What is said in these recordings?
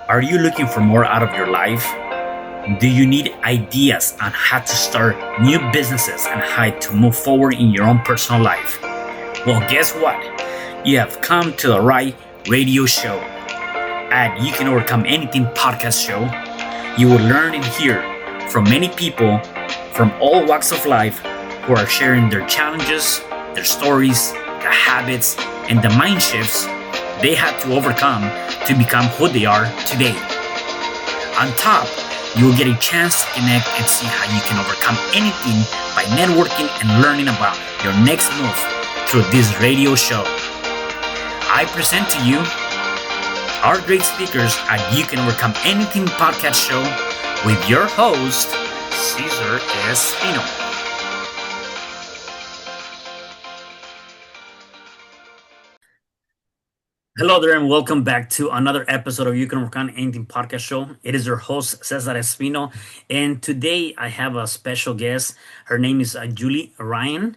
Are you looking for more out of your life? Do you need ideas on how to start new businesses and how to move forward in your own personal life? Well, guess what? You have come to the right radio show. At You Can Overcome Anything podcast show, you will learn and hear from many people from all walks of life who are sharing their challenges, their stories, the habits, and the mind shifts they had to overcome to become who they are today. On top, you will get a chance to connect and see how you can overcome anything by networking and learning about your next move through this radio show. I present to you our great speakers at You Can Overcome Anything podcast show with your host, Cesar Espino. Hello there, and welcome back to another episode of You Can Overcome Anything podcast show. It is your host, Cesar Espino, and today I have a special guest. Her name is Julie Ryan.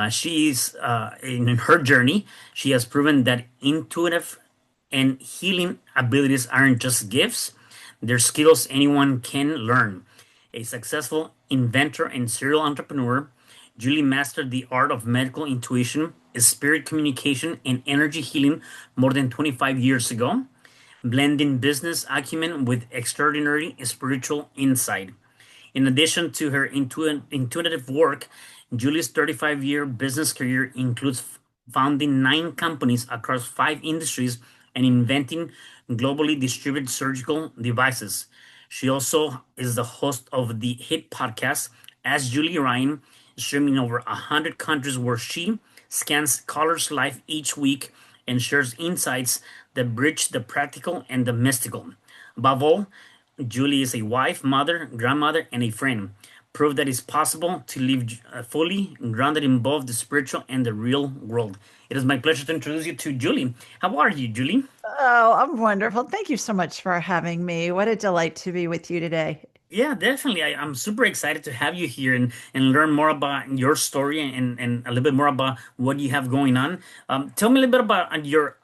She's in her journey. She has proven that intuitive and healing abilities aren't just gifts, they're skills anyone can learn. A successful inventor and serial entrepreneur, Julie mastered the art of medical intuition, spirit communication, and energy healing more than 25 years ago, blending business acumen with extraordinary spiritual insight. In addition to her intuitive work, Julie's 35-year business career includes founding 9 companies across 5 industries and inventing globally distributed surgical devices. She also is the host of the hit podcast, As Julie Ryan, streaming over 100 countries, where she scans callers' life each week and shares insights that bridge the practical and the mystical. Above all, Julie is a wife, mother, grandmother, and a friend. Prove that it's possible to live fully grounded in both the spiritual and the real world. It is my pleasure to introduce you to Julie. How are you, Julie? Oh, I'm wonderful. Thank you so much for having me. What a delight to be with you today. Yeah, definitely. I'm super excited to have you here and learn more about your story and a little bit more about what you have going on. Tell me a little bit about your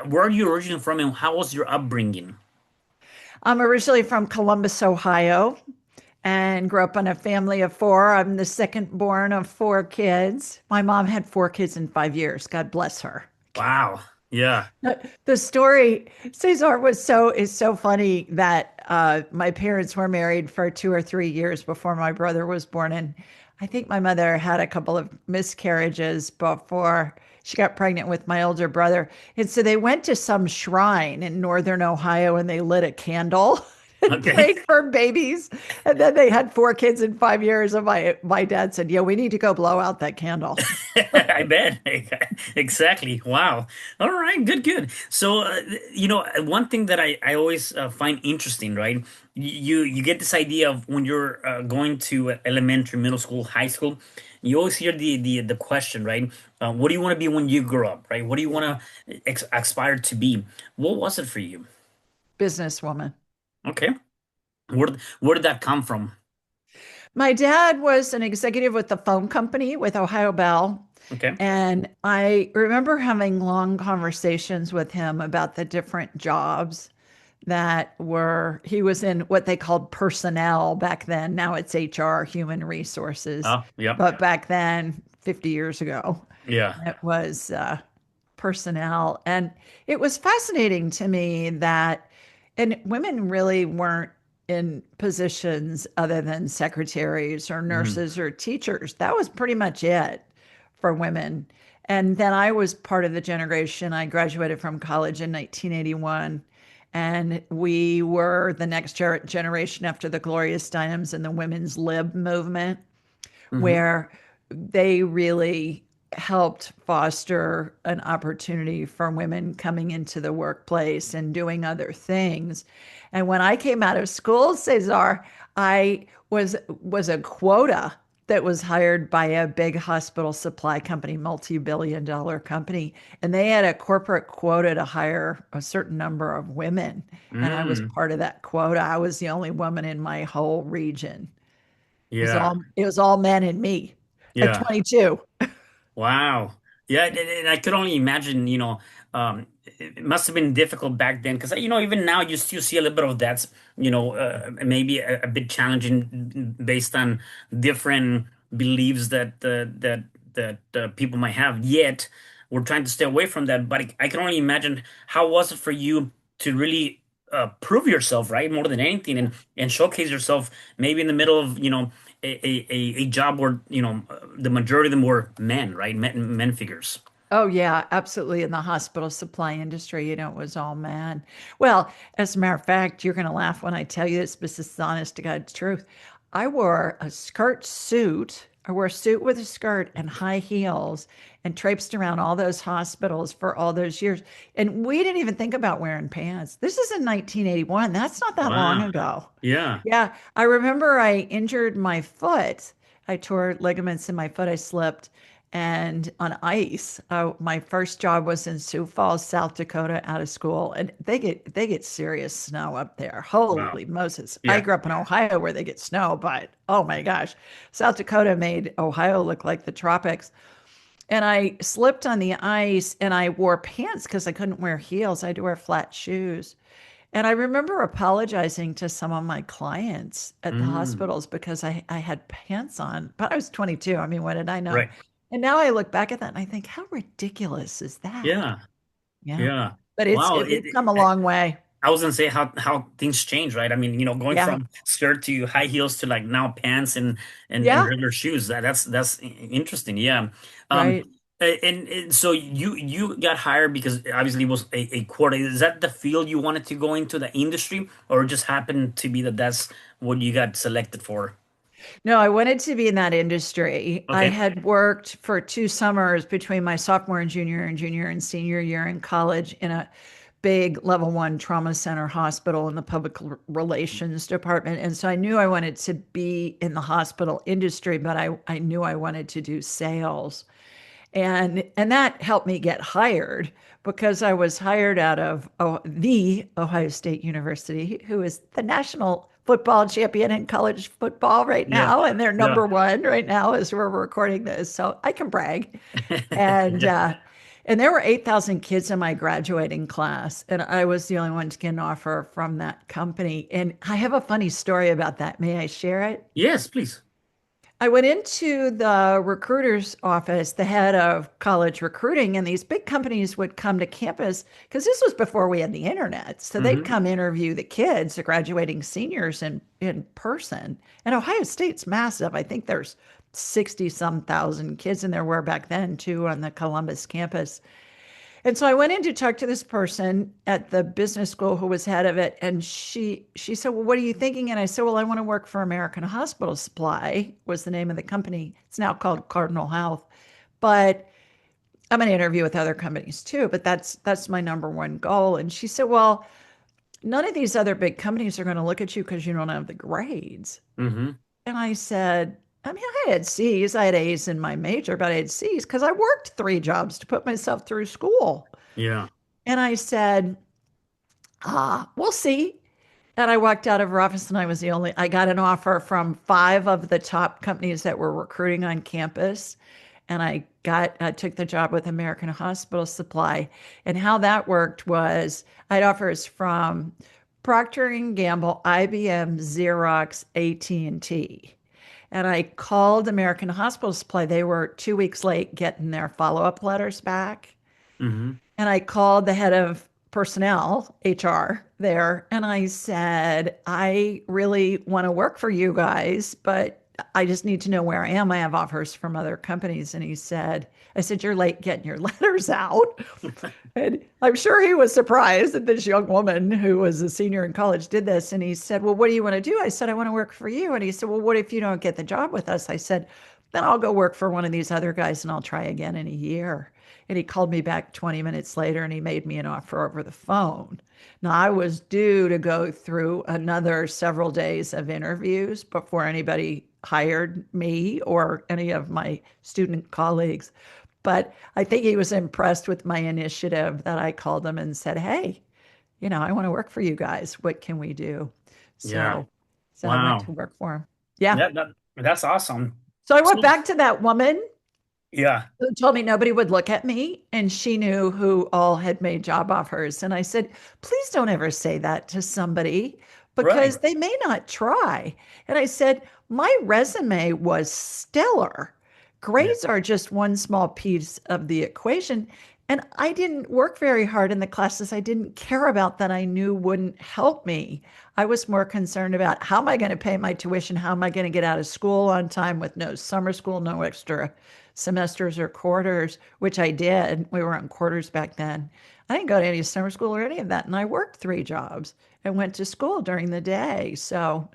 where are you originally from and how was your upbringing? I'm originally from Columbus, Ohio, and grew up in a family of 4. I'm the second born of 4 kids. My mom had 4 kids in 5 years. God bless her. Wow. Yeah. The story, Cesar, is so funny that my parents were married for 2 or 3 years before my brother was born, and I think my mother had a couple of miscarriages before she got pregnant with my older brother, and so they went to some shrine in northern Ohio and they lit a candle and Okay. prayed for babies, and then they had 4 kids in 5 years. And my dad said, "Yeah, we need to go blow out that candle." I bet. Exactly. Wow. All right. Good, good. So, one thing that I always find interesting, right? You get this idea of when you're going to elementary, middle school, high school, you always hear the question, right? What do you want to be when you grow up, right? What do you want to aspire to be? What was it for you? Businesswoman. Okay. Where did that come from? My dad was an executive with the phone company with Ohio Bell. Okay. And I remember having long conversations with him about the different jobs he was in what they called personnel back then. Now it's HR, human resources. Oh, yep. But back then, 50 years ago, Yeah. it was personnel. And it was fascinating to me and women really weren't in positions other than secretaries or Mhm. nurses or teachers. That was pretty much it for women. And then I was part of the generation. I graduated from college in 1981, and we were the next generation after the Gloria Steinems and the women's lib movement, Mhm. where they really helped foster an opportunity for women coming into the workplace and doing other things. And when I came out of school, Cesar, I was a quota that was hired by a big hospital supply company, multi-billion dollar company, and they had a corporate quota to hire a certain number of women, and I was Mm. part of that quota. I was the only woman in my whole region. Yeah. It was all men and me at Yeah. 22. Wow. Yeah, and I could only imagine, it must have been difficult back then because even now you still see a little bit of that. Maybe a bit challenging based on different beliefs that people might have. Yet we're trying to stay away from that. But I can only imagine how was it for you to really prove yourself, right? More than anything, and showcase yourself. Maybe in the middle of a job where the majority of them were men, right? Men figures. Oh, yeah, absolutely. In the hospital supply industry, it was all men. Well, as a matter of fact, you're going to laugh when I tell you this, but this is the honest to God's truth. I wore a skirt suit. I wore a suit with a skirt and high heels and traipsed around all those hospitals for all those years. And we didn't even think about wearing pants. This is in 1981. That's not that long Wow. ago. Yeah. Yeah, I remember I injured my foot. I tore ligaments in my foot. I slipped and on ice. My first job was in Sioux Falls, South Dakota, out of school, and they get serious snow up there. Wow. Holy Moses! I Yeah. grew up in Ohio where they get snow, but oh my gosh, South Dakota made Ohio look like the tropics. And I slipped on the ice, and I wore pants because I couldn't wear heels. I had to wear flat shoes. And I remember apologizing to some of my clients at the Mm. hospitals because I had pants on, but I was 22. I mean, what did I know? Right. And now I look back at that and I think, how ridiculous is that? Yeah. Yeah. Yeah. But Wow. we've come a long way. I was gonna say how things change, right? I mean, going Yeah. from skirt to high heels to like now pants and Yeah. regular shoes. That's interesting. Yeah. Um. Right. And so you got hired because obviously it was a quota. Is that the field you wanted to go into, the industry, or it just happened to be that that's what you got selected for? No, I wanted to be in that industry. I Okay. had worked for 2 summers between my sophomore and junior and senior year in college in a big level 1 trauma center hospital in the public relations department. And so I knew I wanted to be in the hospital industry, but I knew I wanted to do sales. And that helped me get hired because I was hired out of the Ohio State University, who is the national football champion in college football right Yeah. now, and they're Yeah. number one right now as we're recording this. So I can brag. And Yeah. uh, and there were 8,000 kids in my graduating class, and I was the only one to get an offer from that company. And I have a funny story about that. May I share it? Yes, please. I went into the recruiter's office, the head of college recruiting, and these big companies would come to campus because this was before we had the internet. So they'd Hmm. come interview the kids, the graduating seniors in person. And Ohio State's massive. I think there's 60 some thousand kids, and there were back then too on the Columbus campus. And so I went in to talk to this person at the business school who was head of it, and she said, "Well, what are you thinking?" And I said, "Well, I want to work for American Hospital Supply," was the name of the company. It's now called Cardinal Health, but I'm going to interview with other companies too. But that's my number one goal. And she said, "Well, none of these other big companies are going to look at you because you don't have the grades." Hmm. And I said, I mean, I had C's, I had A's in my major, but I had C's because I worked 3 jobs to put myself through school. Yeah. And I said, we'll see. And I walked out of her office and I got an offer from 5 of the top companies that were recruiting on campus. And I took the job with American Hospital Supply. And how that worked was I had offers from Procter and Gamble, IBM, Xerox, AT&T. And I called American Hospital Supply. They were 2 weeks late getting their follow-up letters back. Hmm. And I called the head of personnel, HR, there, and I said, I really want to work for you guys, but I just need to know where I am. I have offers from other companies. And I said, you're late getting your letters out. And I'm sure he was surprised that this young woman who was a senior in college did this. And he said, well, what do you want to do? I said, I want to work for you. And he said, well, what if you don't get the job with us? I said, then I'll go work for one of these other guys and I'll try again in a year. And he called me back 20 minutes later and he made me an offer over the phone. Now, I was due to go through another several days of interviews before anybody hired me or any of my student colleagues. But I think he was impressed with my initiative that I called him and said, hey, I want to work for you guys. What can we do? Yeah. So, so I went Wow. to work for him. Yeah. That's awesome. So I So went back to that woman Yeah. Who told me nobody would look at me, and she knew who all had made job offers. And I said, please don't ever say that to somebody Right. because they may not try. And I said, my resume was stellar. Yeah. Grades are just one small piece of the equation. And I didn't work very hard in the classes I didn't care about that I knew wouldn't help me. I was more concerned about how am I going to pay my tuition? How am I going to get out of school on time with no summer school, no extra semesters or quarters, which I did. We were on quarters back then. I didn't go to any summer school or any of that. And I worked three jobs and went to school during the day. So,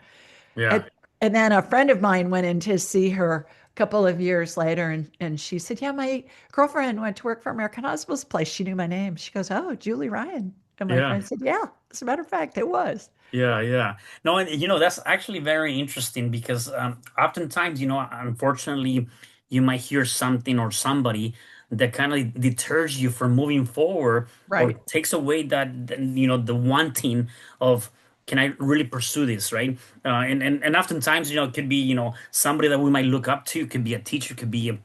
Yeah. and, and then a friend of mine went in to see her a couple of years later, and she said, yeah, my girlfriend went to work for American Hospice Place. She knew my name. She goes, oh, Julie Ryan. And my Yeah. friend said, yeah, as a matter of fact, it was. Yeah, yeah. No, and that's actually very interesting because oftentimes, unfortunately, you might hear something or somebody that kind of deters you from moving forward or Right. takes away the wanting of, can I really pursue this, right? And oftentimes, it could be, somebody that we might look up to, could be a teacher, could be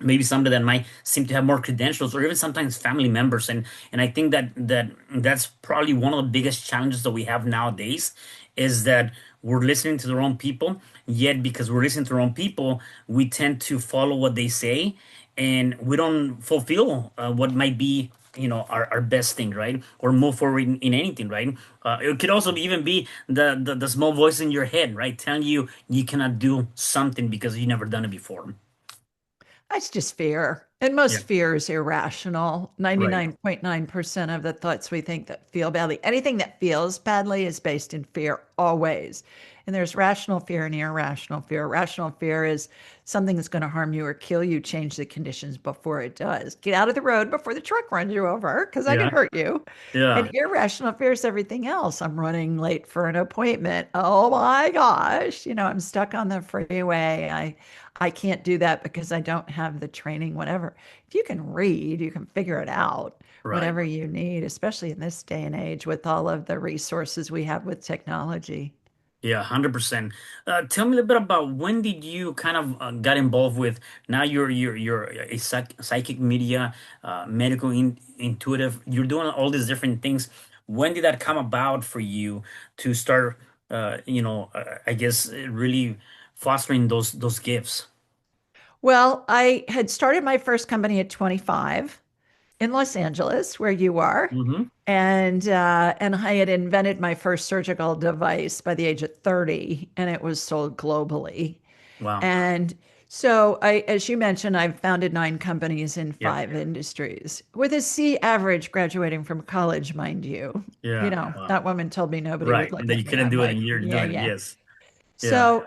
maybe somebody that might seem to have more credentials or even sometimes family members, and I think that's probably one of the biggest challenges that we have nowadays is that we're listening to the wrong people, yet because we're listening to the wrong people we tend to follow what they say and we don't fulfill what might be our best thing, right? Or move forward in anything, right? It could also even be the small voice in your head, right, telling you cannot do something because you never done it before. That's just fear. And Yeah. most fear is irrational. Right. 99.9% of the thoughts we think that feel badly, anything that feels badly is based in fear, always. And there's rational fear and irrational fear. Rational fear is something that's going to harm you or kill you, change the conditions before it does. Get out of the road before the truck runs you over because I can Yeah. hurt you. And Yeah. irrational fear is everything else. I'm running late for an appointment. Oh my gosh. I'm stuck on the freeway. I can't do that because I don't have the training, whatever. If you can read, you can figure it out, Right. whatever you need, especially in this day and age with all of the resources we have with technology. Yeah, 100%. Tell me a little bit about when did you kind of got involved with, now you're a psychic media, medical intuitive. You're doing all these different things. When did that come about for you to start I guess really fostering those gifts? Well, I had started my first company at 25 in Los Angeles, where you are. Mm-hmm. And I had invented my first surgical device by the age of 30, and it was sold globally. Wow. And so as you mentioned, I've founded nine companies in Yeah. five industries with a C average graduating from college, mind you. Yeah. Wow. That woman told me nobody would Right. look That at you me. couldn't I'm do it and like, you're yeah, doing it. yeah. Yes. Yeah. So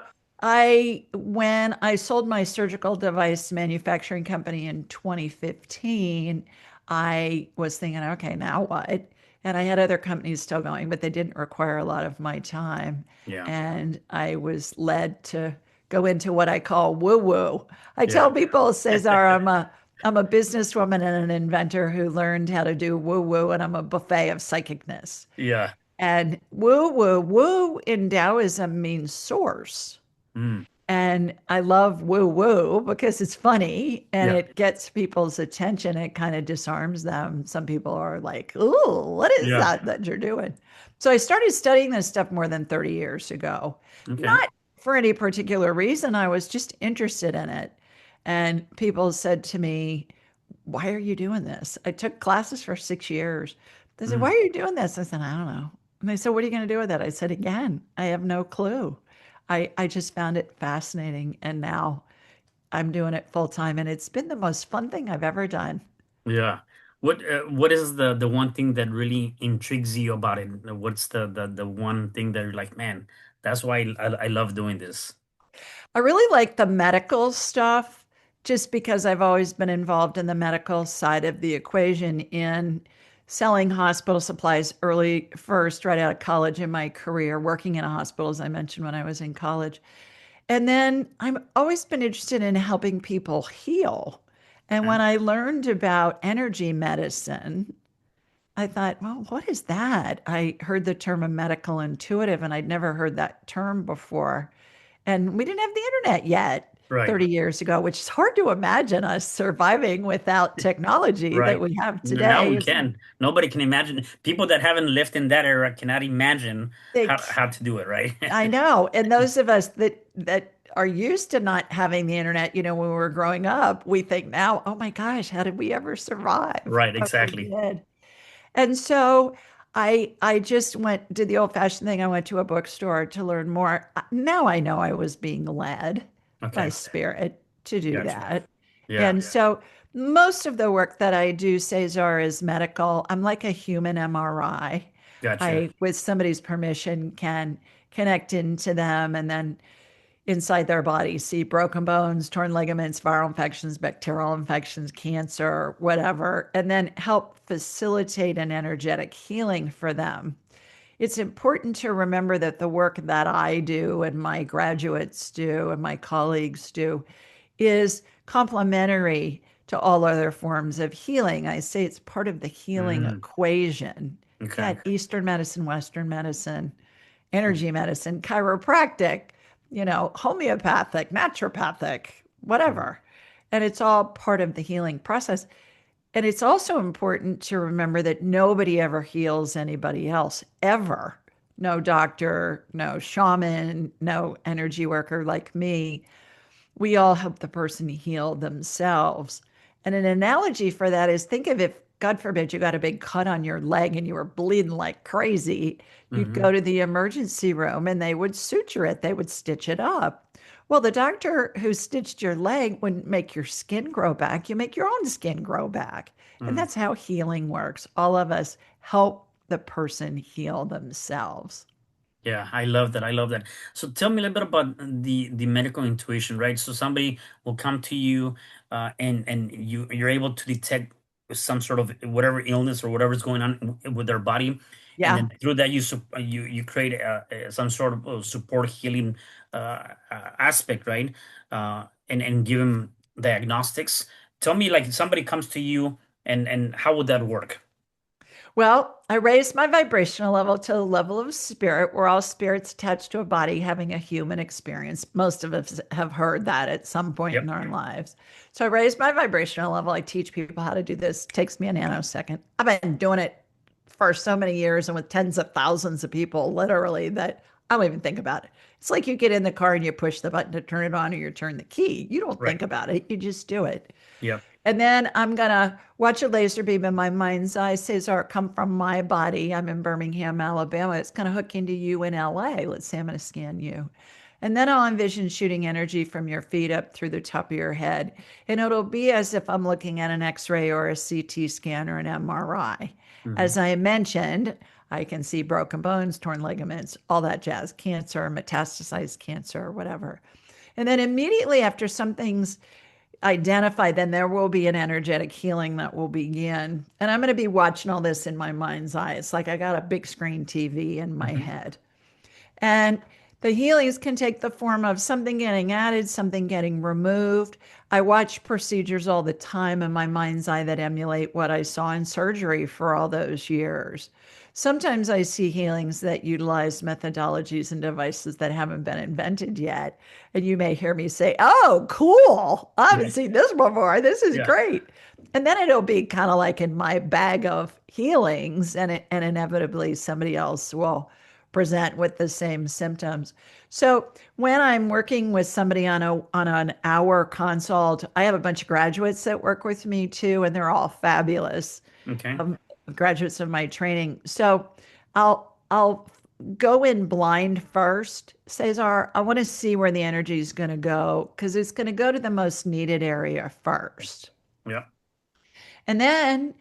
when I sold my surgical device manufacturing company in 2015, I was thinking, okay, now what? And I had other companies still going, but they didn't require a lot of my time. Yeah. And I was led to go into what I call woo woo. I Yeah. tell people, Cesar, I'm a businesswoman and an inventor who learned how to do woo woo, and I'm a buffet of psychicness. Yeah. And woo woo woo in Taoism means source. Mm. And I love woo woo because it's funny and Yeah. it gets people's attention. It kind of disarms them. Some people are like, "Ooh, what is Yeah. that you're doing?" So I started studying this stuff more than 30 years ago. Okay. Not for any particular reason. I was just interested in it. And people said to me, why are you doing this? I took classes for 6 years. They said, why Mm. are you doing this? I said, I don't know. And they said, what are you going to do with it? I said, again, I have no clue. I just found it fascinating. And now I'm doing it full time. And it's been the most fun thing I've ever done. Yeah. What is the one thing that really intrigues you about it? What's the one thing that you're like, man, that's why I love doing this. I really like the medical stuff just because I've always been involved in the medical side of the equation in selling hospital supplies early, first, right out of college in my career, working in a hospital, as I mentioned when I was in college. And then I've always been interested in helping people heal. And Okay. when I learned about energy medicine, I thought, well, what is that? I heard the term a medical intuitive, and I'd never heard that term before. And we didn't have the internet yet. Right. 30 years ago, which is hard to imagine us surviving without technology that Right. we have Now today. we Isn't can. Nobody can imagine. People that haven't lived in that era cannot imagine they how to do it, right? I know. And those of us that are used to not having the internet, when we were growing up, we think now, oh my gosh, how did we ever survive? Right, But we exactly. did. And so I just did the old-fashioned thing. I went to a bookstore to learn more. Now I know I was being led by Okay. spirit to do Gotcha. that. Yeah. And so most of the work that I do, Cesar, is medical. I'm like a human MRI. Gotcha. I, with somebody's permission, can connect into them and then inside their body see broken bones, torn ligaments, viral infections, bacterial infections, cancer, whatever, and then help facilitate an energetic healing for them. It's important to remember that the work that I do and my graduates do and my colleagues do is complementary to all other forms of healing. I say it's part of the healing Mm, equation. okay. Yeah, Eastern medicine, Western medicine, energy medicine, chiropractic, homeopathic, naturopathic, Mhm. whatever. And it's all part of the healing process. And it's also important to remember that nobody ever heals anybody else, ever. No doctor, no shaman, no energy worker like me. We all help the person heal themselves. And an analogy for that is think of if, God forbid, you got a big cut on your leg and you were bleeding like crazy, you'd go Mhm. to the emergency room and they would suture it, they would stitch it up. Well, the doctor who stitched your leg wouldn't make your skin grow back. You make your own skin grow back. And Mm. that's how healing works. All of us help the person heal themselves. Yeah, I love that. I love that. So tell me a little bit about the medical intuition, right? So somebody will come to you, and you're able to detect some sort of whatever illness or whatever is going on with their body, and Yeah. then through that you create some sort of support healing aspect, right? And give them diagnostics. Tell me, like, somebody comes to you, and how would that work? Well, I raised my vibrational level to the level of spirit. We're all spirits attached to a body having a human experience. Most of us have heard that at some point Yep. in our lives. So I raised my vibrational level. I teach people how to do this. It takes me a nanosecond. I've been doing it for so many years and with tens of thousands of people, literally, that I don't even think about it. It's like you get in the car and you push the button to turn it on or you turn the key. You don't Right. think about it, you just do it. Yep. And then I'm going to watch a laser beam in my mind's eye. Cesar, come from my body. I'm in Birmingham, Alabama. It's going to hook into you in LA. Let's say I'm going to scan you. And then I'll envision shooting energy from your feet up through the top of your head. And it'll be as if I'm looking at an X ray or a CT scan or an MRI. Hmm. As I mentioned, I can see broken bones, torn ligaments, all that jazz, cancer, metastasized cancer, whatever. And then immediately after something's identify, then there will be an energetic healing that will begin. And I'm going to be watching all this in my mind's eye. It's like I got a big screen TV in my Hmm. head. And the healings can take the form of something getting added, something getting removed. I watch procedures all the time in my mind's eye that emulate what I saw in surgery for all those years. Sometimes I see healings that utilize methodologies and devices that haven't been invented yet. And you may hear me say, oh, cool. I haven't Right. seen this before. This is Yeah. great. And then it'll be kind of like in my bag of healings, and inevitably somebody else will present with the same symptoms. So when I'm working with somebody on an hour consult, I have a bunch of graduates that work with me too, and they're all fabulous, Okay. um, graduates of my training. So I'll go in blind first. Cesar, I want to see where the energy is going to go because it's going to go to the most needed area first. Yeah. And then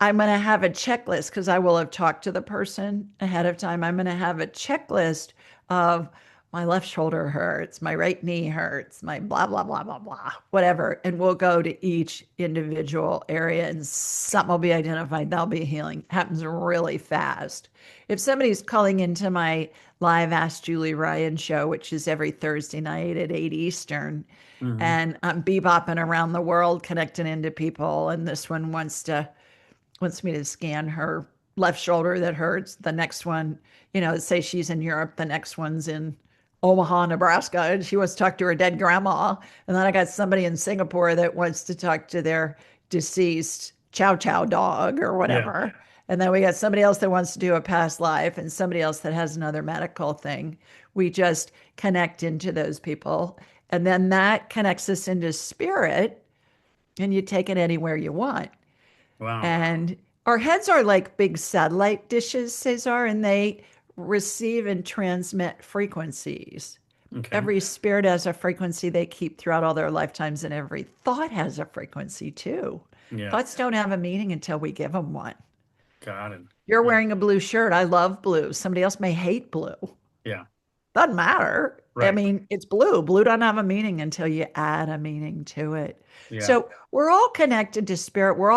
I'm going to have a checklist because I will have talked to the person ahead of time. I'm going to have a checklist of my left shoulder hurts, my right knee hurts, my blah, blah, blah, blah, blah, whatever. And we'll go to each individual area and something will be identified. That'll be healing. It happens really fast. If somebody's calling into my live Ask Julie Ryan show, which is every Thursday night at 8 Eastern, Hmm. and I'm bebopping around the world connecting into people, and this one wants me to scan her left shoulder that hurts. The next one, say she's in Europe, the next one's in Omaha, Nebraska, and she wants to talk to her dead grandma. And then I got somebody in Singapore that wants to talk to their deceased chow chow dog or Yeah. whatever. And then we got somebody else that wants to do a past life and somebody else that has another medical thing. We just connect into those people. And then that connects us into spirit, and you take it anywhere you want. Wow. And our heads are like big satellite dishes, Cesar, and they receive and transmit frequencies. Okay. Every spirit has a frequency they keep throughout all their lifetimes, and every thought has a frequency too. Yeah. Thoughts don't have a meaning until we give them one. Got it. You're Yeah. wearing a blue shirt. I love blue. Somebody else may hate blue. Yeah. Doesn't matter. I Right. mean, it's blue. Blue doesn't have a meaning until you add a meaning to it. Yeah. So we're all connected to spirit. We're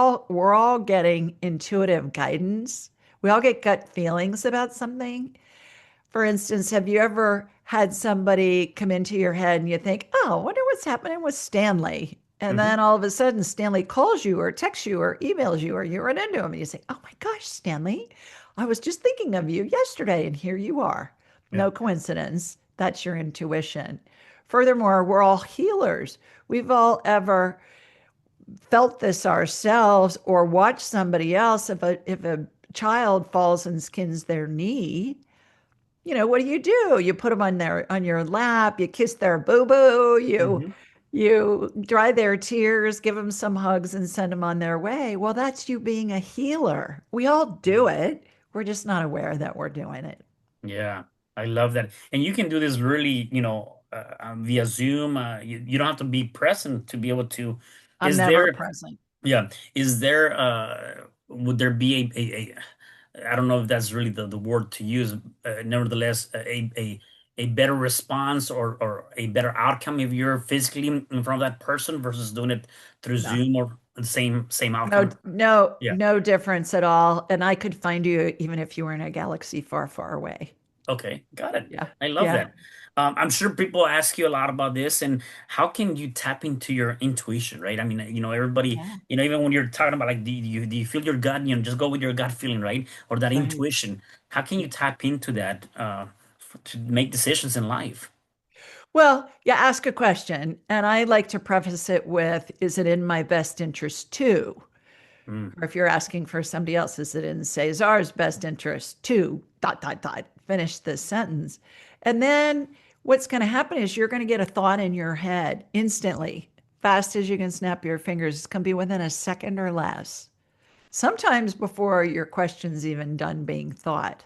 all getting intuitive guidance. We all get gut feelings about something. For instance, have you ever had somebody come into your head and you think, oh, I wonder what's happening with Stanley? And Hmm. then all of a sudden, Stanley calls you or texts you or emails you or you run into him and you say, oh my gosh, Stanley, I was just thinking of you yesterday and here you are. Yeah. No coincidence. That's your intuition. Furthermore, we're all healers. We've all ever felt this ourselves or watched somebody else. If a child falls and skins their knee, what do? You put them on your lap, you kiss their boo-boo, you Hmm. you dry their tears, give them some hugs and send them on their way. Well, that's you being a healer. We all do it. We're just not aware that we're doing it. Yeah. I love that. And you can do this really, via Zoom. You don't have to be present to be able to. I'm Is never there, present. yeah, is there, would there be I don't know if that's really the word to use, nevertheless, a better response or a better outcome if you're physically in front of that person versus doing it through No. Zoom or the same No, outcome? no, Yeah. no difference at all. And I could find you even if you were in a galaxy far, far away. Okay, got it. Yeah. I love Yeah. that. I'm sure people ask you a lot about this and how can you tap into your intuition, right? I mean, everybody, Yeah. even when you're talking about like, do you feel your gut? Just go with your gut feeling, right? Or that Right. intuition. How can you tap into that to make decisions in life? Well, you ask a question, and I like to preface it with, is it in my best interest too? Mm, Or if you're asking for somebody else, is it in Cesar's best interest too? Dot, dot, dot. Finish this sentence. And then what's going to happen is you're going to get a thought in your head instantly, fast as you can snap your fingers. It's going to be within a second or less. Sometimes before your question's even done being thought.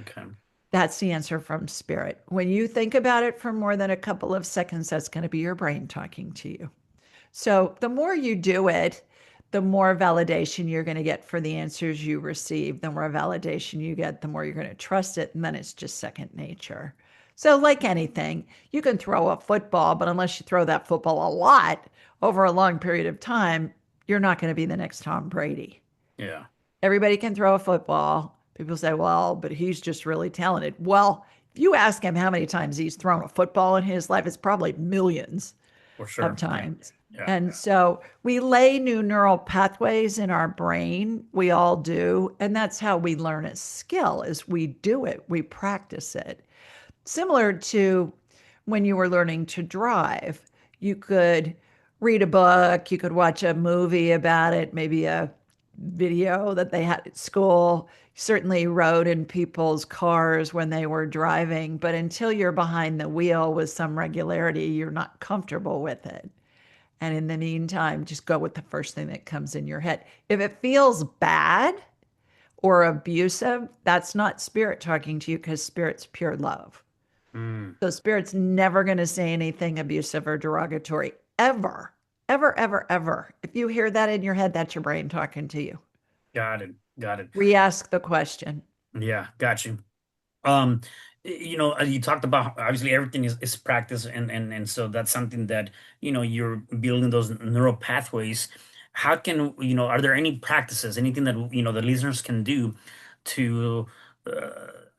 okay. That's the answer from spirit. When you think about it for more than a couple of seconds, that's going to be your brain talking to you. So the more you do it, the more validation you're going to get for the answers you receive. The more validation you get, the more you're going to trust it. And then it's just second nature. So, like anything, you can throw a football, but unless you throw that football a lot over a long period of time, you're not going to be the next Tom Brady. Yeah, Everybody can throw a football. People say, well, but he's just really talented. Well, if you ask him how many times he's thrown a football in his life, it's probably millions for of sure. Yeah, times. yeah. And so we lay new neural pathways in our brain. We all do. And that's how we learn a skill is we do it, we practice it. Similar to when you were learning to drive, you could read a book, you could watch a movie about it, maybe a video that they had at school. Certainly rode in people's cars when they were driving, but until you're behind the wheel with some regularity, you're not comfortable with it. And in the meantime, just go with the first thing that comes in your head. If it feels bad or abusive, that's not spirit talking to you because spirit's pure love. Mm, So spirit's never going to say anything abusive or derogatory ever, ever, ever, ever. If you hear that in your head, that's your brain talking to you. got it. Got it. Re-ask the question. Yeah, got you. Um, you talked about obviously everything is practice and so that's something that you're building those neural pathways. How can are there any practices, anything that the listeners can do to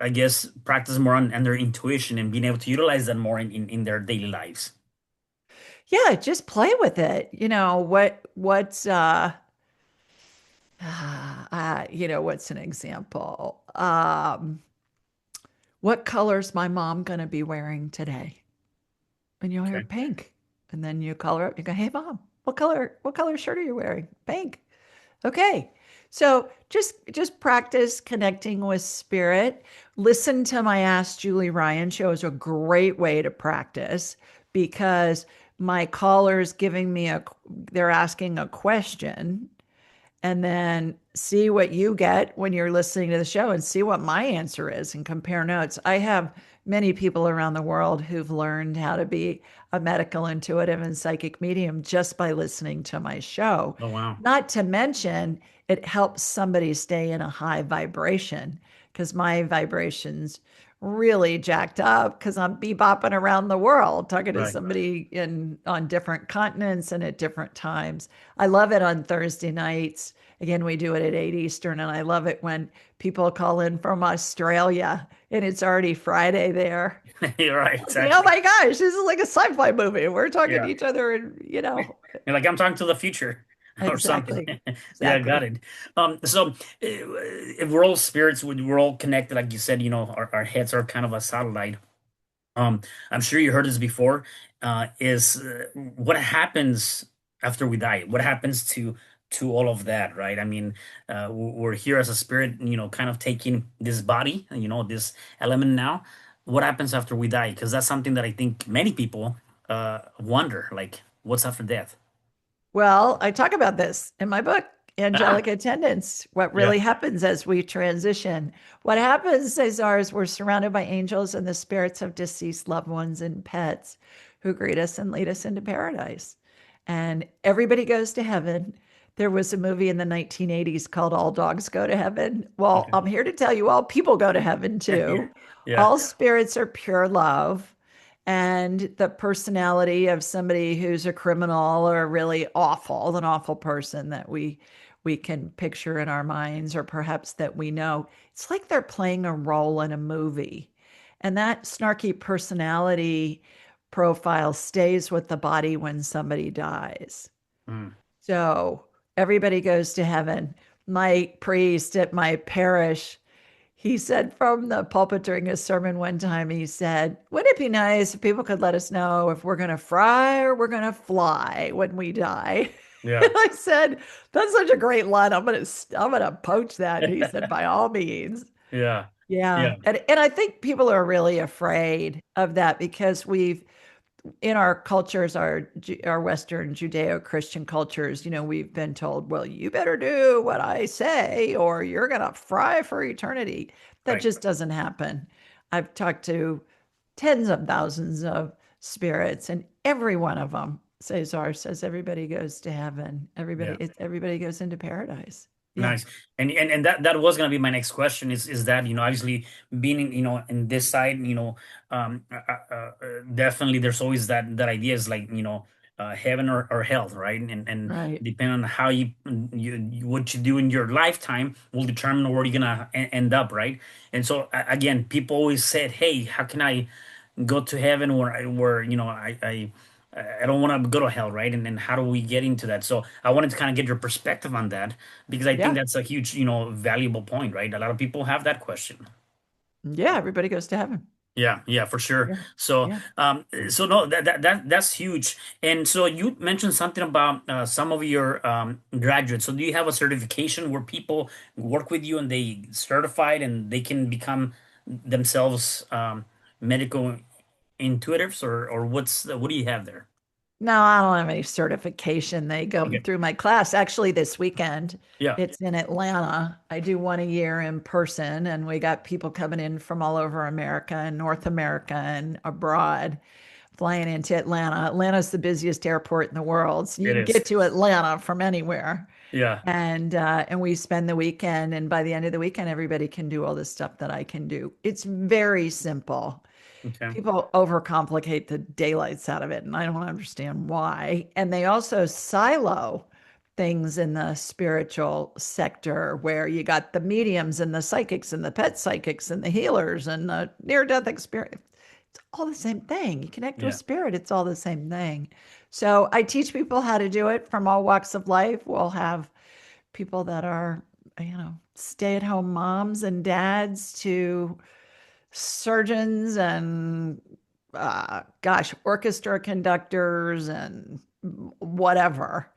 I guess practice more on their intuition and being able to utilize that more in their daily lives? Yeah, just play with it. What's an example? what color's my mom going to be wearing today? And you'll hear Okay. pink. And then you call her up, you go, hey mom, what color shirt are you wearing? Pink. Okay. So just practice connecting with spirit. Listen to my Ask Julie Ryan show is a great way to practice because my callers giving me they're asking a question and then see what you get when you're listening to the show and see what my answer is and compare notes. I have many people around the world who've learned how to be a medical intuitive and psychic medium just by listening to my show. Oh, wow. Not to mention, it helps somebody stay in a high vibration because my vibrations really jacked up because I'm bebopping around the world talking to Right. somebody in on different continents and at different times. I love it on Thursday nights. Again, we do it at 8 Eastern, and I love it when people call in from Australia and it's already Friday there. You're right. Oh Exactly. my gosh, this is like a sci-fi movie. We're talking to Yeah. each other and You're like, I'm talking to the future or something. exactly. Yeah, got Exactly. it. So if we're all spirits, we're all connected, like you said, our heads are kind of a satellite. Um, I'm sure you heard this before. Is what happens after we die? What happens to all of that, right? I mean, we're here as a spirit, kind of taking this body, this element now. What happens after we die? Because that's something that I think many people wonder, like, what's after death? Well, I talk about this in my book, Ah, Angelic Attendants, what yeah. really happens as we transition. What happens, Cesar, is we're surrounded by angels and the spirits of deceased loved ones and pets who greet us and lead us into paradise. And everybody goes to heaven. There was a movie in the 1980s called All Dogs Go to Heaven. Well, Okay. I'm here to tell you all people go to heaven Yeah. too. Yeah. All spirits are pure love, and the personality of somebody who's a criminal or really awful, an awful person that we can picture in our minds or perhaps that we know. It's like they're playing a role in a movie. And that snarky personality profile stays with the body when somebody dies. Mm. So everybody goes to heaven. My priest at my parish, he said from the pulpit during his sermon one time, he said, wouldn't it be nice if people could let us know if we're going to fry or we're going to fly when we die? And Yeah. I said, that's such a great line. I'm gonna poach that. And he said, by all means. Yeah. Yeah. Yeah. And I think people are really afraid of that because we've in our cultures, our Western Judeo-Christian cultures, we've been told, well, you better do what I say, or you're gonna fry for eternity. That Right. just doesn't happen. I've talked to tens of thousands of spirits, and every one of them, Cesar says, everybody goes to heaven. Yeah. Everybody goes into paradise. Yeah, Nice. And that was gonna be my next question is that, obviously being in this side, definitely there's always that idea is like, heaven or hell, right? And right. depending on how what you do in your lifetime will determine where you're gonna end up, right? And so again, people always said, hey, how can I go to heaven where I don't want to go to hell, right? And then how do we get into that? So I wanted to kind of get your perspective on that because I think Yeah, that's a huge, valuable point, right? A lot of people have that question. yeah. Everybody goes to heaven. Yeah, yeah, for sure. Yeah, So, yeah. so no, that's huge. And so you mentioned something about some of your graduates. So do you have a certification where people work with you and they certified and they can become themselves medical intuitives, or what do you have there? No, I don't have any certification. They go Okay. through my class. Actually, this weekend, Yeah. it's in Atlanta. I do one a year in person, and we got people coming in from all over America and North America and abroad, flying into Atlanta. Atlanta's the busiest airport in the world, so you It can is. get to Atlanta from anywhere. Yeah. And we spend the weekend, and by the end of the weekend, everybody can do all the stuff that I can do. It's very simple. Okay. People overcomplicate the daylights out of it, and I don't understand why. And they also silo things in the spiritual sector where you got the mediums and the psychics and the pet psychics and the healers and the near-death experience. It's all the same thing. You connect with Yeah. spirit, it's all the same thing. So I teach people how to do it from all walks of life. We'll have people that are, stay-at-home moms and dads to surgeons and gosh, orchestra conductors and whatever,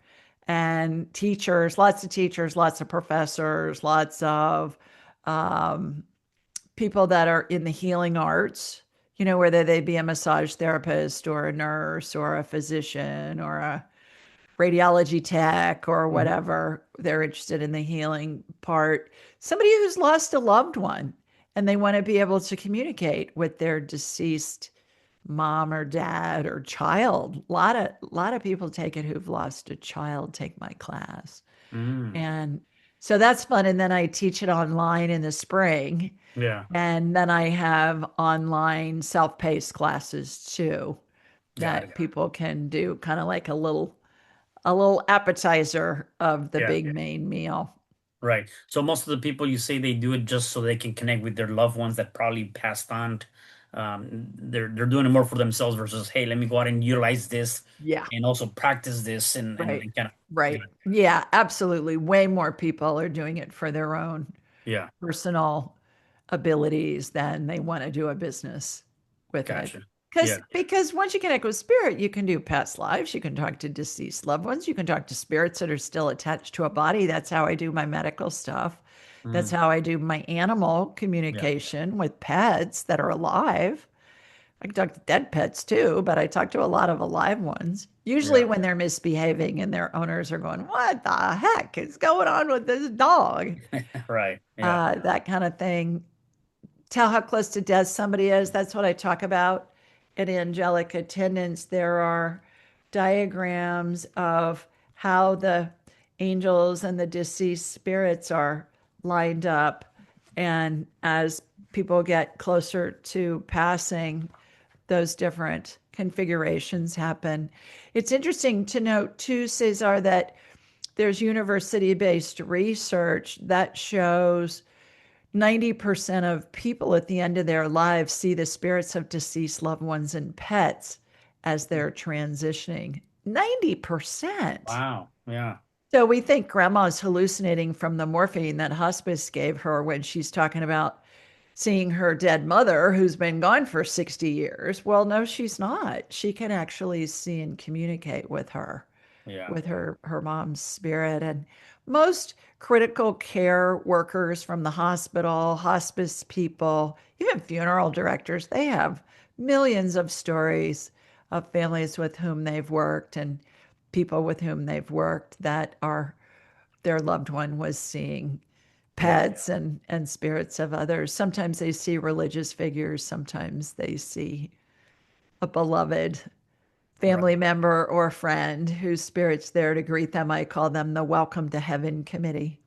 and teachers, lots of professors, lots of um, people that are in the healing arts, whether they be a massage therapist or a nurse or a physician or a radiology tech or Mhm. whatever, they're interested in the healing part. Somebody who's lost a loved one and they want to be able to communicate with their deceased mom or dad or child. A lot of people take it who've lost a child take my class. Mm. And so that's fun. And then I teach it online in the spring. Yeah. And then I have online self-paced classes too Got it. that people can do kind of like a little appetizer of the Yeah. big main meal. Right. So most of the people you say they do it just so they can connect with their loved ones that probably passed on. They're doing it more for themselves versus, hey, let me go out and utilize this Yeah, and also practice this right. and kind of, Right. Yeah, absolutely. Way more people are doing it for their own yeah, personal abilities than they want to do a business with it. gotcha. Because Yeah. because once you connect with spirit, you can do past lives, you can talk to deceased loved ones, you can talk to spirits that are still attached to a body. That's how I do my medical stuff. That's Mm. how I do my animal Yeah. communication with pets that are alive. I can talk to dead pets too, but I talk to a lot of alive ones. Usually Yeah. when they're misbehaving and their owners are going, "What the heck is going on with this dog?" Right. Yeah. That kind of thing. Tell how close to death somebody is. That's what I talk about in angelic attendants. There are diagrams of how the angels and the deceased spirits are lined up. And as people get closer to passing, those different configurations happen. It's interesting to note, too, Cesar, that there's university based research that shows 90% of people at the end of their lives see the spirits of deceased loved ones and pets as they're transitioning. 90%. Wow. Yeah. So we think grandma's hallucinating from the morphine that hospice gave her when she's talking about seeing her dead mother who's been gone for 60 years. Well, no, she's not. She can actually see and communicate with her, Yeah. with her mom's spirit. And most critical care workers from the hospital, hospice people, even funeral directors, they have millions of stories of families with whom they've worked and people with whom they've worked that are their loved one was seeing Yeah. pets and spirits of others. Sometimes they see religious figures, sometimes they see a beloved family Right. member or friend whose spirit's there to greet them. I call them the Welcome to Heaven Committee.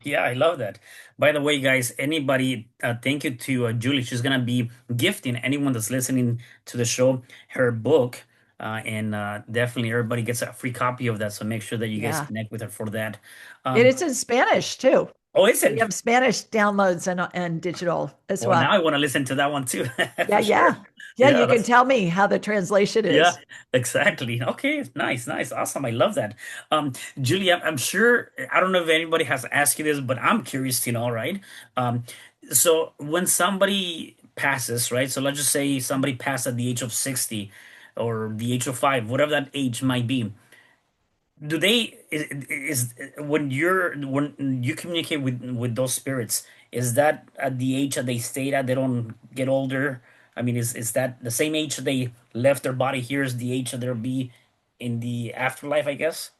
Yeah, I love that. By the way, guys, anybody, thank you to Julie. She's gonna be gifting anyone that's listening to the show her book, and definitely everybody gets a free copy of that. So make sure that you guys Yeah. connect with her for that. It Um, is in Spanish too. oh, is We it? have Spanish downloads and digital as Well, now well. I want to listen to that one too, Yeah, for sure. yeah. Yeah, Yeah, you can that's tell me how the translation yeah, is. exactly. Okay, nice, nice, awesome. I love that. Julie, I'm sure I don't know if anybody has asked you this, but I'm curious to know, right? Um, so when somebody passes, right? So let's just say somebody passed at the age of 60 or the age of 5, whatever that age might be. Do they is when you communicate with those spirits, is that at the age that they stayed at, they don't get older? I mean, is that the same age that they left their body here is the age that they'll be in the afterlife, I guess?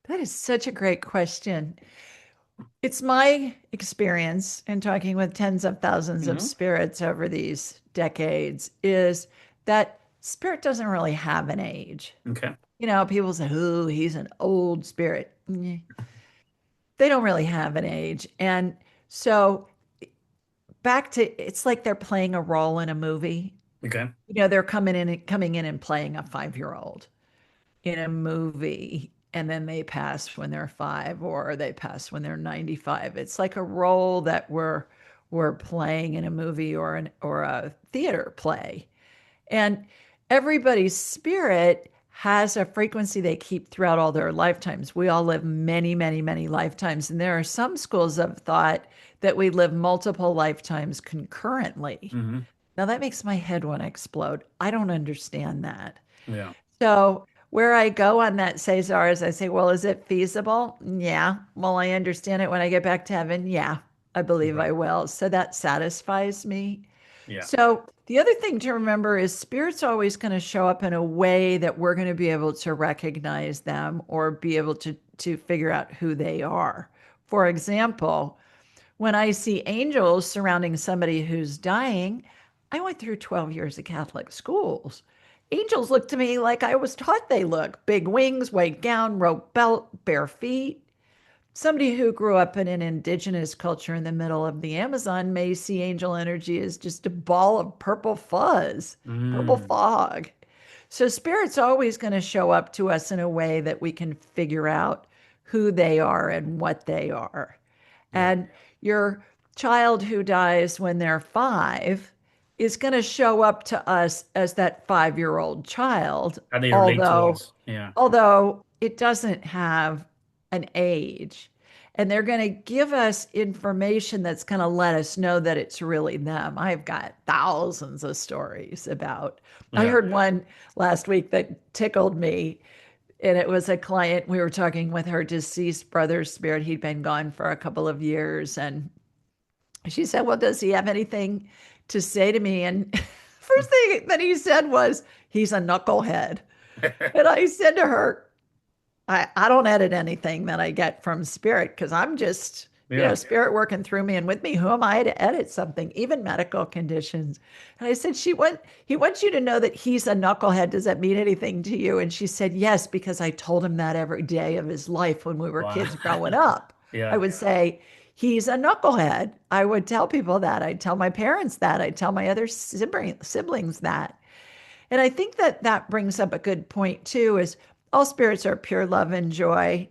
That is such a great question. It's my experience in talking with tens of thousands of Hmm. spirits over these decades is that spirit doesn't really have an age. Okay. People say, "Oh, he's an old spirit." They don't really have an age. And so back to it's like they're playing a role in a movie. Okay. They're coming in and playing a 5-year-old in a movie, and then they pass when they're 5 or they pass when they're 95. It's like a role that we're playing in a movie or a theater play. And everybody's spirit has a frequency they keep throughout all their lifetimes. We all live many, many, many lifetimes. And there are some schools of thought that we live multiple lifetimes concurrently. Hmm. Now that makes my head want to explode. I don't understand that. Yeah. So where I go on that, Cesar, is I say, well, is it feasible? Yeah. Will I understand it when I get back to heaven? Yeah, I believe I Right. will. So that satisfies me. Yeah. So the other thing to remember is spirit's always going to show up in a way that we're going to be able to recognize them or be able to figure out who they are. For example, when I see angels surrounding somebody who's dying, I went through 12 years of Catholic schools. Angels look to me like I was taught they look: big wings, white gown, rope belt, bare feet. Somebody who grew up in an indigenous culture in the middle of the Amazon may see angel energy as just a ball of purple fuzz, purple Mm. fog. So spirit's always going to show up to us in a way that we can figure out who they are and what they are. Yeah. And your child who dies when they're 5 is going to show up to us as that 5-year-old child, How they relate to although us. Yeah. although it doesn't have an age. And they're going to give us information that's going to let us know that it's really them. I've got thousands of stories about. I Yeah. heard one last week that tickled me, and it was a client. We were talking with her deceased brother's spirit. He'd been gone for a couple of years, and she said, well, does he have anything to say to me? And first thing that he said was, he's a knucklehead. And I said to her, I don't edit anything that I get from spirit because I'm just, Yeah. spirit working through me and with me. Who am I to edit something, even medical conditions? And I said, he wants you to know that he's a knucklehead. Does that mean anything to you? And she said, yes, because I told him that every day of his life when we were Wow. kids growing up. I Yeah. would say, he's a knucklehead. I would tell people that. I'd tell my parents that. I'd tell my other siblings that. And I think that that brings up a good point too, is all spirits are pure love and joy.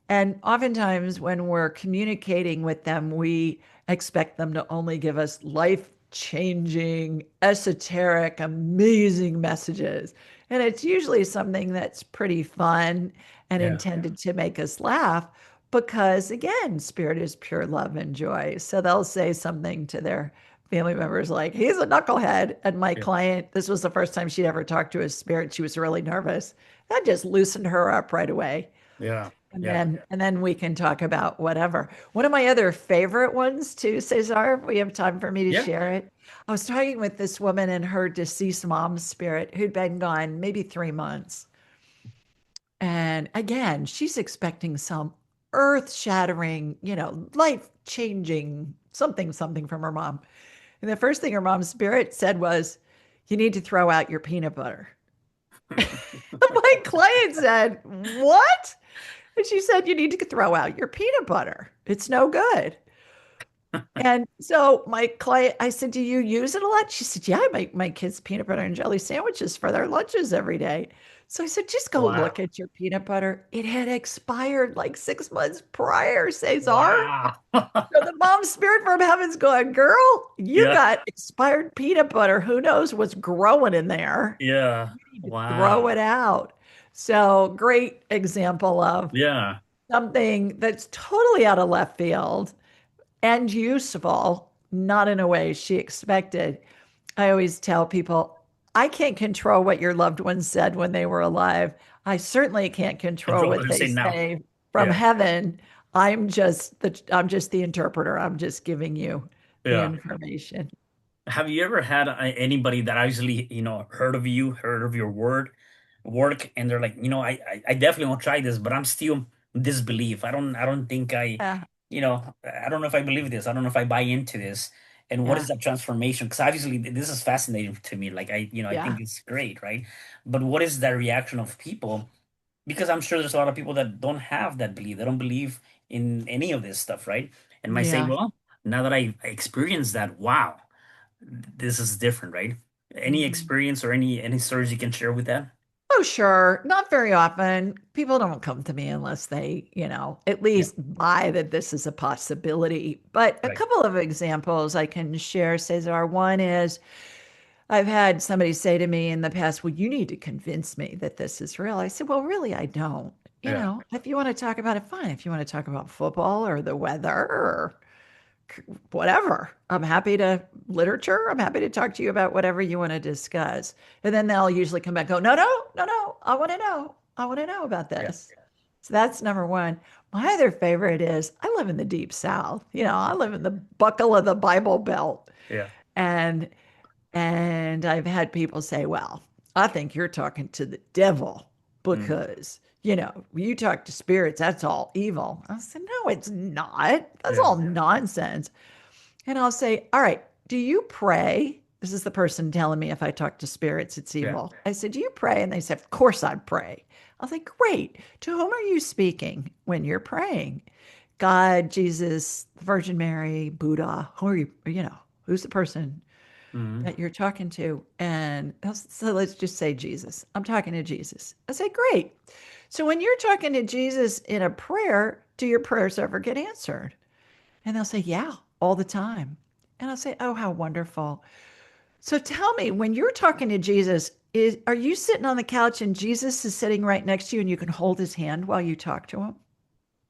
And oftentimes when we're communicating with them, we expect them to only give us life changing, esoteric, amazing messages. And it's usually something that's pretty fun and Yeah. intended to make us laugh because, again, spirit is pure love and joy. So they'll say something to their family members like, he's a knucklehead. And my Yeah. client, this was the first time she'd ever talked to a spirit. She was really nervous. That just loosened her up right away. Yeah. And Yeah. then we can talk about whatever. One of my other favorite ones too, Cesar, if we have time for me to Yeah. share it. I was talking with this woman and her deceased mom's spirit who'd been gone maybe 3 months. And again, she's expecting some earth-shattering, life-changing something from her mom. And the first thing her mom's spirit said was, you need to throw out your peanut butter. My client said, what? And she said, you need to throw out your peanut butter. It's no good. And so my client, I said, do you use it a lot? She said, yeah, I make my kids peanut butter and jelly sandwiches for their lunches every day. So I said, just go Wow. look at your peanut butter. It had expired like 6 months prior, Cesar. Wow. So the mom spirit from heaven's going, girl, you Yeah. got expired peanut butter. Who knows what's growing in there? Yeah. You need to throw Wow. it out. So great example of Yeah. something that's totally out of left field and useful, not in a way she expected. I always tell people, I can't control what your loved ones said when they were alive. I certainly can't control Control what what they they say now. say from Yeah. heaven. I'm just the interpreter. I'm just giving you the Yeah. information. Have you ever had anybody that actually, heard of you, heard of your work, and they're like, I definitely won't try this, but I'm still disbelief. I don't think Yeah, I don't know if I believe this. I don't know if I buy into this. And what is yeah, that transformation? Because obviously this is fascinating to me. Like I yeah, think it's great, right? But what is that reaction of people? Because I'm sure there's a lot of people that don't have that belief. They don't believe in any of this stuff, right? And might say, yeah. well, now that I experienced that, wow, this is different, right? Any Mhm. experience or any stories you can share with that? Oh, sure. Not very often. People don't come to me unless they, at Yeah, least buy that this is a possibility. But a right. couple of examples I can share, Cesar. One is I've had somebody say to me in the past, well, you need to convince me that this is real. I said, well, really, I don't. You Yeah. know, if you want to talk about it, fine. If you want to talk about football or the weather or whatever, I'm happy to literature. I'm happy to talk to you about whatever you want to discuss. And then they'll usually come back, and go, no, no, no, no. I want to know. I want to know about Yeah. this. So that's number one. My other favorite is I live in the deep South. You know, I live in the buckle of the Bible Belt. Yeah. And I've had people say, well, I think you're talking to the devil Mm. because, you know, you talk to spirits, that's all evil. I said, no, it's not. That's Yeah. all nonsense. And I'll say, all right, do you pray? This is the person telling me if I talk to spirits, it's Yeah. evil. I said, do you pray? And they said, of course I pray. I'll say, great. To whom are you speaking when you're praying? God, Jesus, the Virgin Mary, Buddha, who are you, you know, who's the person Mm. that you're talking to? And so let's just say Jesus. I'm talking to Jesus. I say, great. So when you're talking to Jesus in a prayer, do your prayers ever get answered? And they'll say, yeah, all the time. And I'll say, oh, how wonderful. So tell me, when you're talking to Jesus, are you sitting on the couch and Jesus is sitting right next to you and you can hold his hand while you talk to him?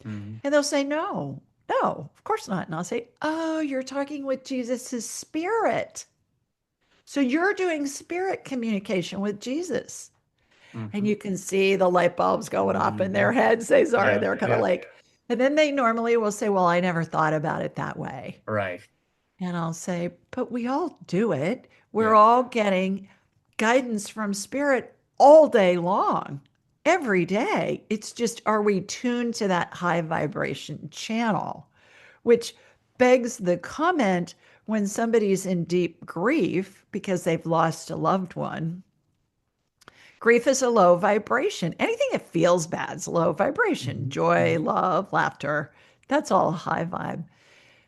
Mm. And they'll say, no, no, of course not. And I'll say, oh, you're talking with Jesus's spirit. So you're doing spirit communication with Jesus. And Mm-hmm. you can see the light bulbs going off in Mm-hmm. their heads. They are. Yeah. They're kind of Yeah. like, and then they normally will say, well, I never thought about it that way. Right. And I'll say, but we all do it. We're Yeah. all getting guidance from spirit all day long, every day. It's just, are we tuned to that high vibration channel? Which begs the comment, when somebody's in deep grief because they've lost a loved one. Grief is a low vibration. Anything that feels bad is low vibration. Mm-hmm. Joy, Mm-hmm. love, laughter, that's all high vibe.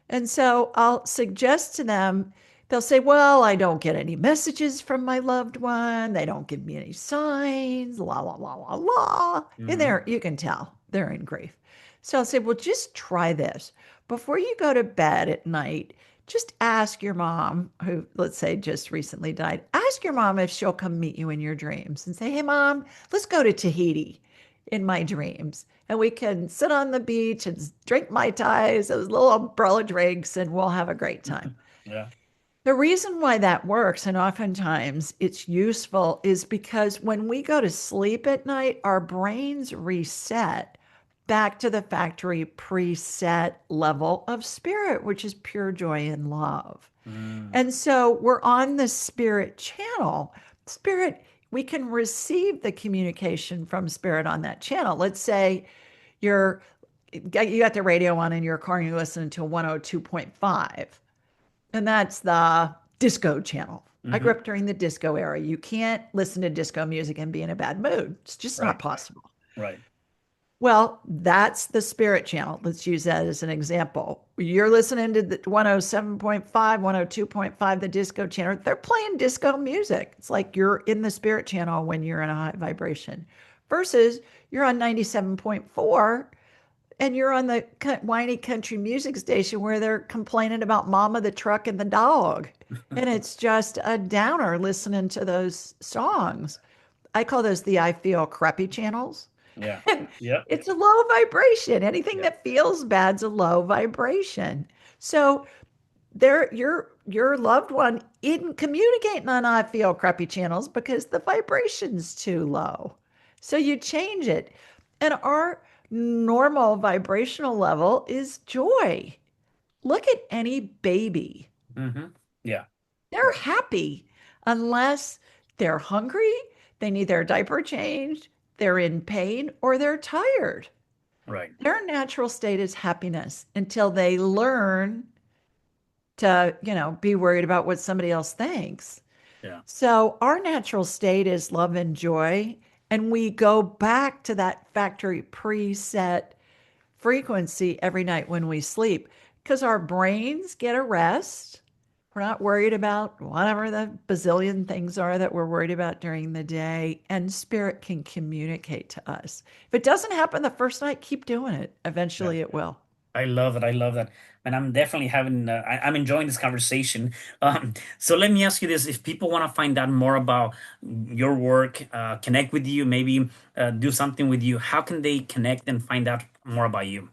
And so I'll suggest to them, they'll say, well, I don't get any messages from my loved one. They don't give me any signs, la, la, la, la, la. And Mm-hmm. there, you can tell they're in grief. So I'll say, well, just try this. Before you go to bed at night, just ask your mom, who, let's say, just recently died, ask your mom if she'll come meet you in your dreams and say, hey, mom, let's go to Tahiti in my dreams. And we can sit on the beach and drink Mai Tais, those little umbrella drinks, and we'll have a great time. Yeah. The reason why that works, and oftentimes it's useful, is because when we go to sleep at night, our brains reset back to the factory preset level of spirit, which is pure joy and love. Mm. And so we're on the spirit channel. Spirit, we can receive the communication from spirit on that channel. Let's say you're you got the radio on in your car and you're listening to 102.5, and that's the disco channel. I Mm-hmm. grew up during the disco era. You can't listen to disco music and be in a bad mood. It's just not Right. possible. Right. Well, that's the spirit channel. Let's use that as an example. You're listening to the 107.5, 102.5, the disco channel. They're playing disco music. It's like you're in the spirit channel when you're in a high vibration, versus you're on 97.4 and you're on the whiny country music station where they're complaining about mama, the truck, and the dog. And it's just a downer listening to those songs. I call those the I feel crappy channels. Yeah. And Yep. it's a low vibration. Anything Yep. that feels bad's a low vibration. So there, your loved one isn't communicating on I feel crappy channels because the vibration's too low. So you change it. And our normal vibrational level is joy. Look at any baby. Mm-hmm. Yeah. They're Right. happy unless they're hungry, they need their diaper changed, they're in pain, or they're tired. Right. Their natural state is happiness until they learn to, be worried about what somebody else thinks. Yeah. So our natural state is love and joy. And we go back to that factory preset frequency every night when we sleep because our brains get a rest. We're not worried about whatever the bazillion things are that we're worried about during the day, and spirit can communicate to us. If it doesn't happen the first night, keep doing it. Yeah. Eventually it will. I love it. I love that. And I'm definitely having, I'm enjoying this conversation. So let me ask you this. If people want to find out more about your work, connect with you, maybe do something with you, how can they connect and find out more about you?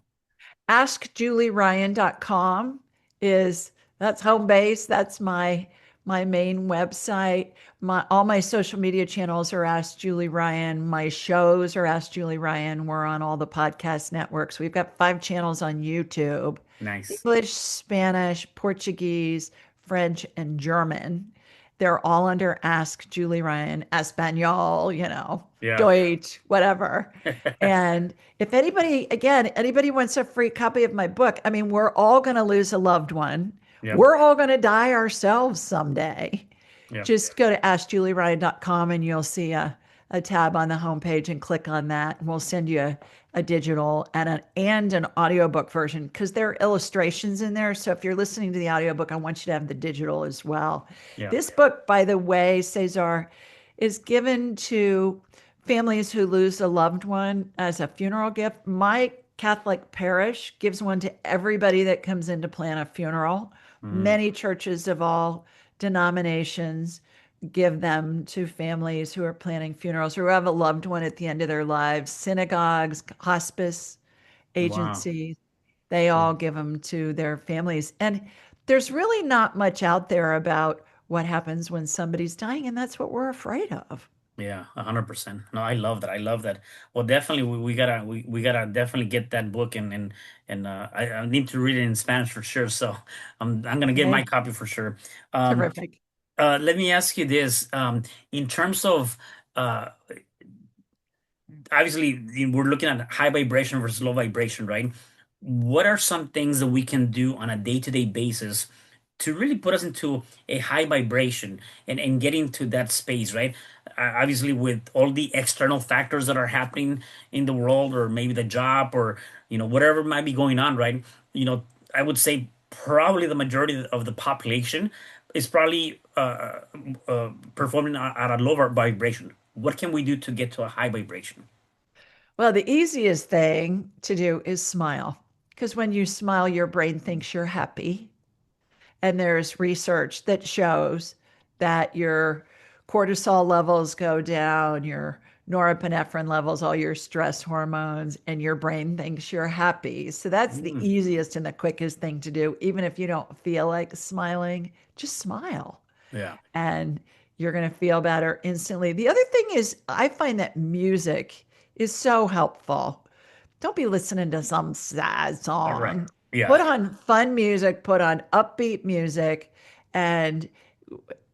AskJulieRyan.com is that's home base. That's my main website. My all my social media channels are Ask Julie Ryan. My shows are Ask Julie Ryan. We're on all the podcast networks. We've got 5 channels on YouTube: Nice. English, Spanish, Portuguese, French, and German. They're all under Ask Julie Ryan, Espanol, Yeah. Deutsch, whatever. And if anybody, again, anybody wants a free copy of my book, I mean, we're all going to lose a loved one. Yep. We're all going to die ourselves someday. Yep. Just go to askjulieryan.com and you'll see a tab on the homepage and click on that. And we'll send you a digital and an audiobook version because there are illustrations in there. So if you're listening to the audiobook, I want you to have the digital as well. Yeah. This book, by the way, Cesar, is given to families who lose a loved one as a funeral gift. My Catholic parish gives one to everybody that comes in to plan a funeral. Mm. Many churches of all denominations give them to families who are planning funerals or who have a loved one at the end of their lives. Synagogues, hospice Wow. agencies, they all give them to their families. And there's really not much out there about what happens when somebody's dying, and that's what we're afraid of. Yeah, 100%. No, I love that. I love that. Well, definitely we gotta definitely get that book and I need to read it in Spanish for sure. So I'm gonna get my Okay, copy for sure. Um, terrific. let me ask you this. In terms of uh obviously we're looking at high vibration versus low vibration, right? What are some things that we can do on a day-to-day basis to really put us into a high vibration and get into that space, right? Obviously, with all the external factors that are happening in the world, or maybe the job, or whatever might be going on, right? I would say probably the majority of the population is probably performing at a lower vibration. What can we do to get to a high vibration? Well, the easiest thing to do is smile because when you smile, your brain thinks you're happy. And there's research that shows that your cortisol levels go down, your norepinephrine levels, all your stress hormones, and your brain thinks you're happy. So that's the Mm, easiest and the quickest thing to do. Even if you don't feel like smiling, just smile yeah. and you're going to feel better instantly. The other thing is, I find that music is so helpful. Don't be listening to some sad Right. song. Yeah. Put on fun music, put on upbeat music, and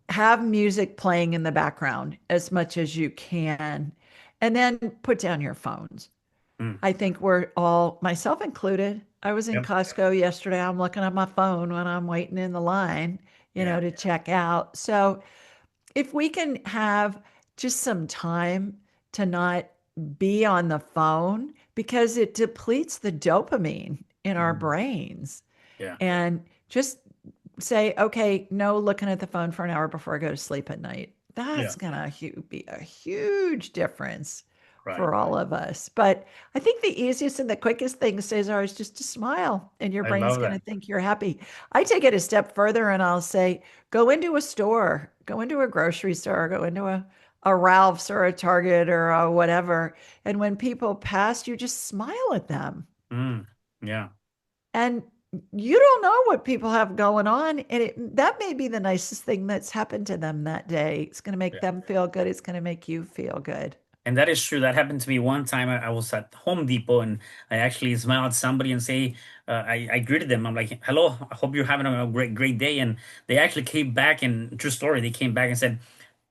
have music playing in the background as much as you can. And then put down your phones. Mm, I think we're all, myself included. I was in yep. Costco yesterday. I'm looking at my phone when I'm waiting in the line, Yeah. to check out. So if we can have just some time to not be on the phone because it depletes the dopamine in our Mm, brains yeah. and just say, okay, no looking at the phone for an hour before I go to sleep at night. Yeah. That's going to be a huge difference Right. for all of us. But I think the easiest and the quickest thing, Cesar, is just to smile and your I brain's love going to that. think you're happy. I take it a step further and I'll say, go into a store, go into a grocery store, go into a Ralph's or a Target or a whatever. And when people pass, you just smile at them. Mm, yeah. And you don't know what people have going on. And that may be the nicest thing that's happened to them that day. It's going to make Yeah. them feel good. It's going to make you feel good. And that is true. That happened to me one time. I was at Home Depot and I actually smiled at somebody and say, I greeted them. I'm like, hello, I hope you're having a great day. And they actually came back and true story, they came back and said,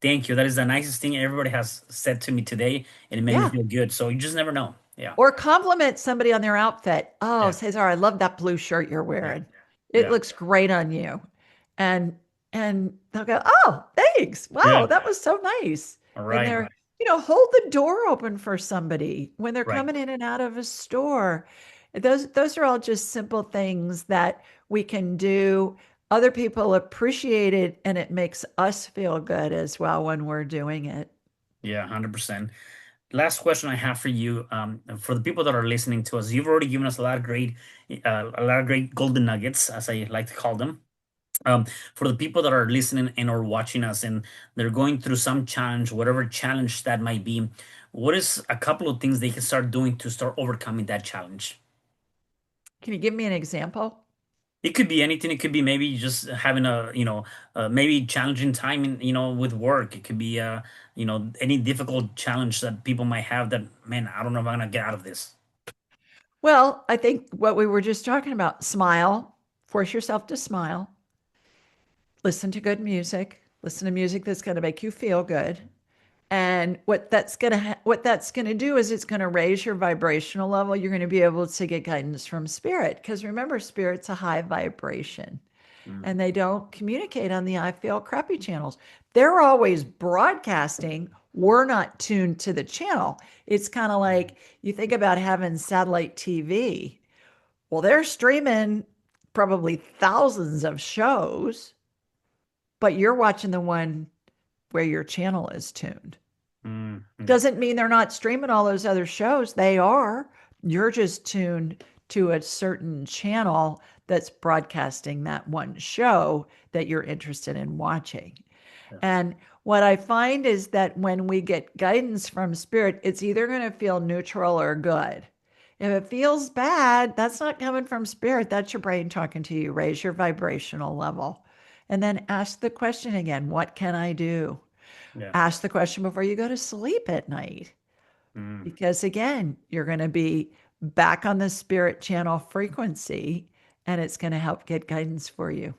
thank you. That is the nicest thing everybody has said to me today. And it made me Yeah. feel good. So you just never know. Yeah. Or compliment somebody on their outfit. Oh, Yeah. Cesar, I love that blue shirt you're Yeah. wearing. It Yeah. looks great on you. And they'll go, oh, thanks. Yeah. Wow, that was so nice. And Right. they're, Right. hold the door open for somebody when they're Right. coming in and out of a store. Those are all just simple things that we can do. Other people appreciate it and it makes us feel good as well when we're doing it. Yeah. 100%. last question I have for you, for the people that are listening to us, you've already given us a lot of great golden nuggets, as I like to call them. Um, for the people that are listening and or watching us, and they're going through some challenge, whatever challenge that might be, what is a couple of things they can start doing to start overcoming that challenge? Can you give me an example? It could be anything. It could be maybe just having maybe challenging time with work. It could be, any difficult challenge that people might have that, man, I don't know if I'm gonna get out of this. Well, I think what we were just talking about, smile, force yourself to smile, listen to good music, listen to music that's going to make you feel good. And what that's going to do is it's going to raise your vibrational level. You're going to be able to get guidance from spirit because remember, spirit's a high vibration Mm, and they don't communicate on the I feel crappy channels. They're always broadcasting. We're not tuned to the channel. It's kind of mm, like you think about having satellite TV. Well, they're streaming probably thousands of shows, but you're watching the one where your channel is tuned. yeah, Doesn't mean they're not streaming all those other shows. They are. You're just tuned to a certain channel that's broadcasting that one show that you're interested in watching. yeah. And what I find is that when we get guidance from spirit, it's either going to feel neutral or good. If it feels bad, that's not coming from spirit. That's your brain talking to you. Raise your vibrational level. And then ask the question again, what can I do? Yeah. Ask the question before you go to sleep at night. Mm. Because again, you're going to be back on the spirit channel frequency and it's going to help get guidance for you.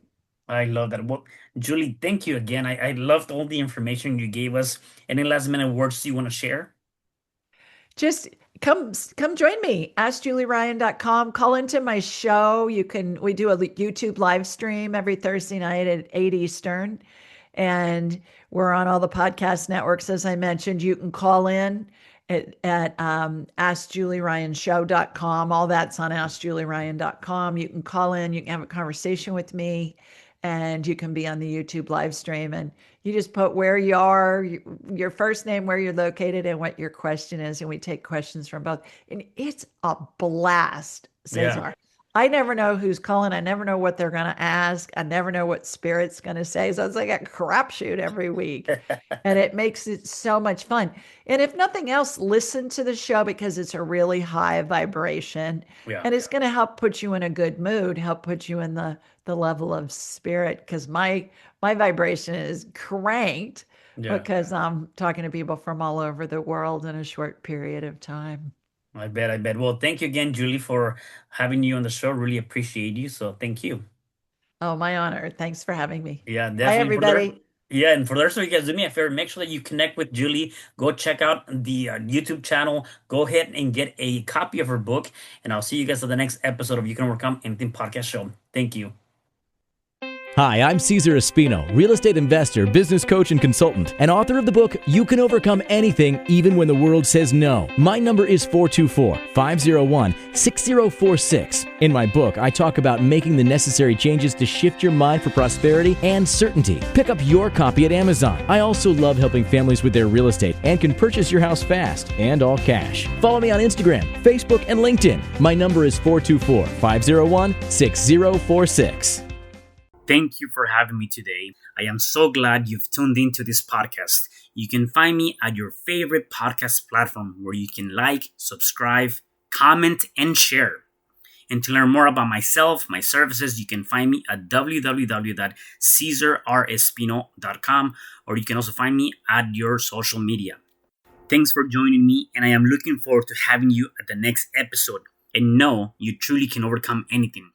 I love that. Well, Julie, thank you again. I loved all the information you gave us. Any last minute words you want to share? Just come join me. AskJulieRyan.com. Call into my show. We do a YouTube live stream every Thursday night at 8 Eastern. And we're on all the podcast networks, as I mentioned. You can call in at AskJulieRyanShow.com. All that's on AskJulieRyan.com. You can call in, you can have a conversation with me, and you can be on the YouTube live stream. And you just put where you are, your first name, where you're located, and what your question is. And we take questions from both. And it's a blast, Yeah. Cesar. I never know who's calling. I never know what they're going to ask. I never know what spirit's going to say. So it's like a crapshoot every week. And it makes it so much fun. And if nothing else, listen to the show because it's a really high vibration Yeah. and it's going to help put you in a good mood, help put you in the level of spirit because my vibration is cranked Yeah. because I'm talking to people from all over the world in a short period of time. I bet. I bet. Well, thank you again, Julie, for having you on the show. Really appreciate you. So thank you. Oh, my honor. Thanks for having me. Yeah, Bye, definitely. everybody. Yeah, and for the rest of you guys, do me a favor. Make sure that you connect with Julie. Go check out the YouTube channel. Go ahead and get a copy of her book. And I'll see you guys at the next episode of You Can Overcome Anything podcast show. Thank you. Hi, I'm Cesar Espino, real estate investor, business coach, and consultant, and author of the book, You Can Overcome Anything, Even When the World Says No. My number is 424-501-6046. In my book, I talk about making the necessary changes to shift your mind for prosperity and certainty. Pick up your copy at Amazon. I also love helping families with their real estate and can purchase your house fast and all cash. Follow me on Instagram, Facebook, and LinkedIn. My number is 424-501-6046. Thank you for having me today. I am so glad you've tuned into this podcast. You can find me at your favorite podcast platform where you can like, subscribe, comment, and share. And to learn more about myself, my services, you can find me at www.cesarrespino.com, or you can also find me at your social media. Thanks for joining me, and I am looking forward to having you at the next episode. And know you truly can overcome anything.